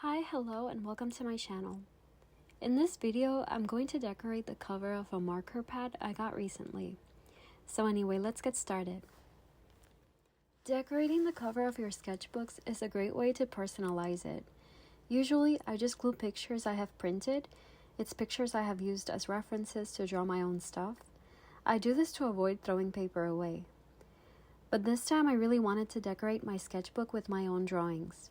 Hi, hello, and welcome to my channel. In this video, I'm going to decorate the cover of a marker pad I got recently. So anyway, let's get started. Decorating the cover of your sketchbooks is a great way to personalize it. Usually, I just glue pictures I have printed. It's pictures I have used as references to draw my own stuff. I do this to avoid throwing paper away. But this time I really wanted to decorate my sketchbook with my own drawings.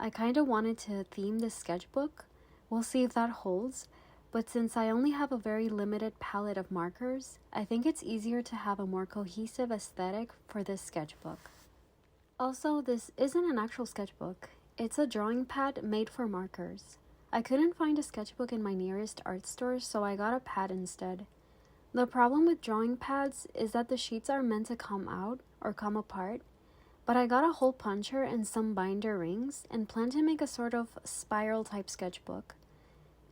I kinda wanted to theme this sketchbook. We'll see if that holds, but since I only have a very limited palette of markers, I think it's easier to have a more cohesive aesthetic for this sketchbook. Also, this isn't an actual sketchbook. It's a drawing pad made for markers. I couldn't find a sketchbook in my nearest art store, so I got a pad instead. The problem with drawing pads is that the sheets are meant to come out or come apart, but I got a hole puncher and some binder rings and plan to make a sort of spiral type sketchbook.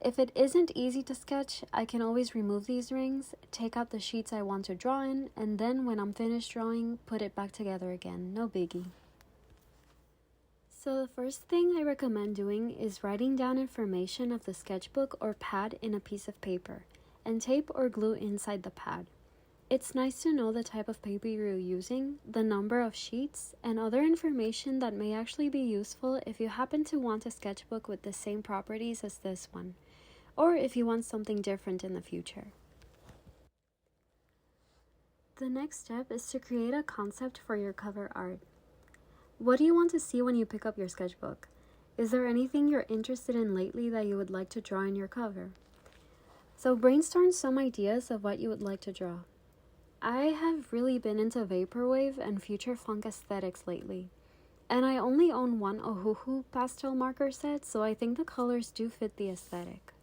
If it isn't easy to sketch, I can always remove these rings, take out the sheets I want to draw in, and then when I'm finished drawing, put it back together again, no biggie. So the first thing I recommend doing is writing down information of the sketchbook or pad in a piece of paper, and tape or glue inside the pad. It's nice to know the type of paper you're using, the number of sheets, and other information that may actually be useful if you happen to want a sketchbook with the same properties as this one, or if you want something different in the future. The next step is to create a concept for your cover art. What do you want to see when you pick up your sketchbook? Is there anything you're interested in lately that you would like to draw in your cover? So brainstorm some ideas of what you would like to draw. I have really been into Vaporwave and future funk aesthetics lately, and I only own one Ohuhu pastel marker set, so I think the colors do fit the aesthetic.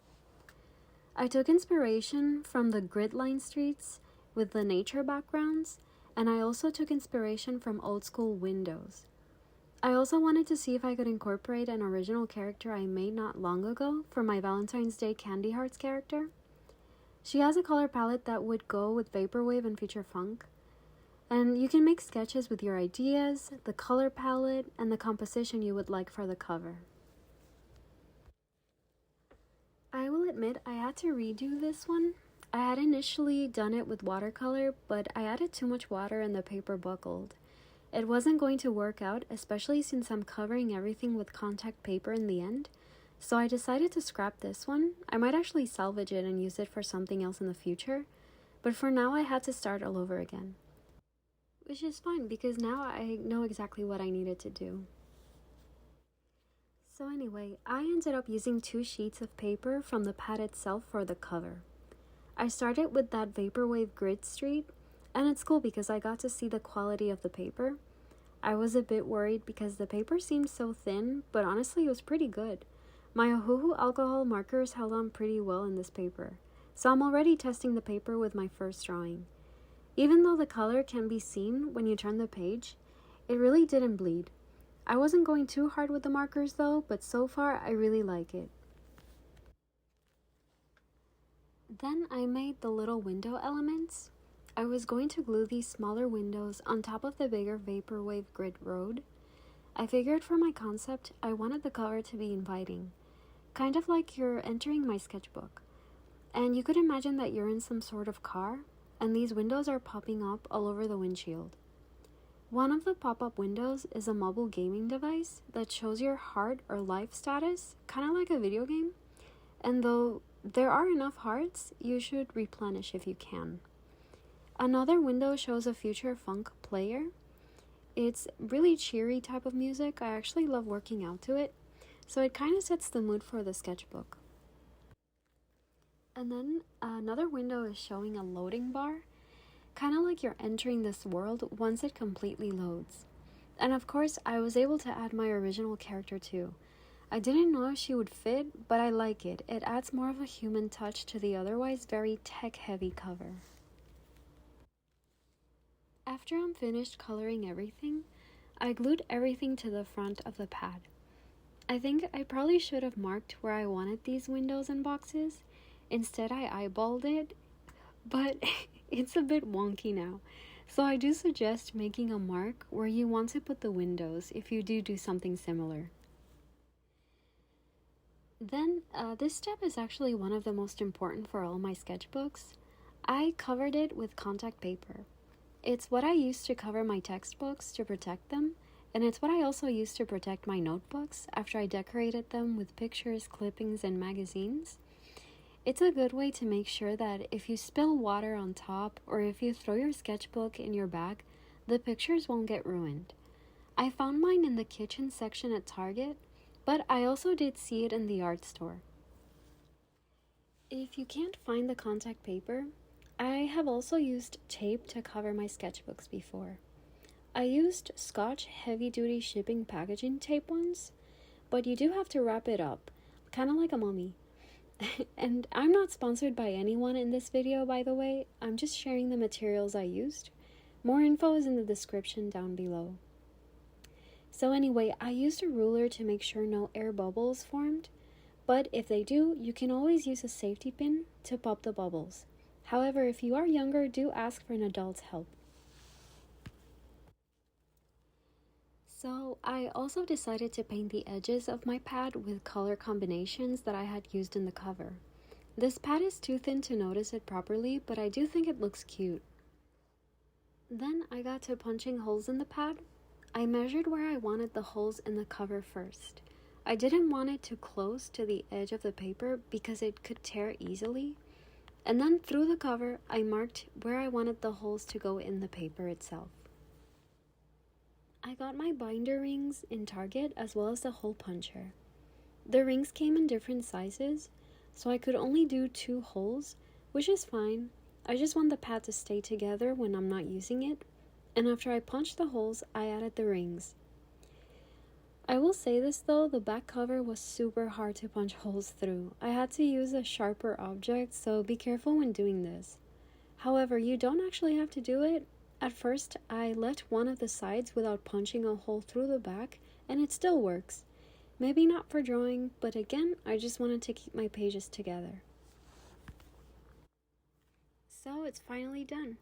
I took inspiration from the grid line streets with the nature backgrounds, and I also took inspiration from old school windows. I also wanted to see if I could incorporate an original character I made not long ago for my Valentine's Day Candy Hearts character. She has a color palette that would go with Vaporwave and Future Funk, and you can make sketches with your ideas, the color palette, and the composition you would like for the cover. I will admit I had to redo this one. I had initially done it with watercolor, but I added too much water and the paper buckled. It wasn't going to work out, especially since I'm covering everything with Con-Tact paper in the end. So I decided to scrap this one. I might actually salvage it and use it for something else in the future, but for now I had to start all over again. Which is fine because now I know exactly what I needed to do. So anyway, I ended up using 2 sheets of paper from the pad itself for the cover. I started with that Vaporwave grid street, and it's cool because I got to see the quality of the paper. I was a bit worried because the paper seemed so thin, but honestly it was pretty good. My Ohuhu alcohol markers held on pretty well in this paper, so I'm already testing the paper with my first drawing. Even though the color can be seen when you turn the page, it really didn't bleed. I wasn't going too hard with the markers though, but so far I really like it. Then I made the little window elements. I was going to glue these smaller windows on top of the bigger Vaporwave grid road. I figured for my concept, I wanted the cover to be inviting. Kind of like you're entering my sketchbook. And you could imagine that you're in some sort of car, and these windows are popping up all over the windshield. One of the pop-up windows is a mobile gaming device that shows your heart or life status, kind of like a video game. And though there are enough hearts, you should replenish if you can. Another window shows a future funk player. It's really cheery type of music. I actually love working out to it. So it kind of sets the mood for the sketchbook. And then another window is showing a loading bar, kind of like you're entering this world once it completely loads. And of course, I was able to add my original character too. I didn't know if she would fit, but I like it. It adds more of a human touch to the otherwise very tech-heavy cover. After I'm finished coloring everything, I glued everything to the front of the pad. I think I probably should have marked where I wanted these windows and boxes. Instead, I eyeballed it, but it's a bit wonky now. So I do suggest making a mark where you want to put the windows if you do something similar. Then, this step is actually one of the most important for all my sketchbooks. I covered it with Con-Tact paper. It's what I use to cover my textbooks to protect them, and it's what I also use to protect my notebooks after I decorated them with pictures, clippings, and magazines. It's a good way to make sure that if you spill water on top or if you throw your sketchbook in your bag, the pictures won't get ruined. I found mine in the kitchen section at Target, but I also did see it in the art store. If you can't find the Con-Tact paper, I have also used tape to cover my sketchbooks before. I used Scotch heavy-duty shipping packaging tape once, but you do have to wrap it up, kind of like a mummy. And I'm not sponsored by anyone in this video, by the way. I'm just sharing the materials I used. More info is in the description down below. So anyway, I used a ruler to make sure no air bubbles formed, but if they do, you can always use a safety pin to pop the bubbles. However, if you are younger, do ask for an adult's help. So I also decided to paint the edges of my pad with color combinations that I had used in the cover. This pad is too thin to notice it properly, but I do think it looks cute. Then I got to punching holes in the pad. I measured where I wanted the holes in the cover first. I didn't want it too close to the edge of the paper because it could tear easily. And then through the cover, I marked where I wanted the holes to go in the paper itself. I got my binder rings in Target as well as the hole puncher. The rings came in different sizes, so I could only do 2 holes, which is fine. I just want the pad to stay together when I'm not using it, and after I punched the holes, I added the rings. I will say this though, the back cover was super hard to punch holes through. I had to use a sharper object, so be careful when doing this. However, you don't actually have to do it. At first, I left one of the sides without punching a hole through the back, and it still works. Maybe not for drawing, but again, I just wanted to keep my pages together. So it's finally done.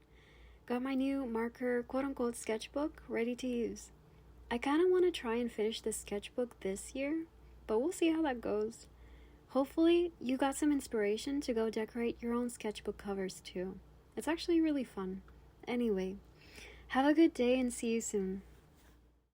Got my new marker quote-unquote sketchbook ready to use. I kind of want to try and finish this sketchbook this year, but we'll see how that goes. Hopefully, you got some inspiration to go decorate your own sketchbook covers too. It's actually really fun. Anyway, have a good day and see you soon.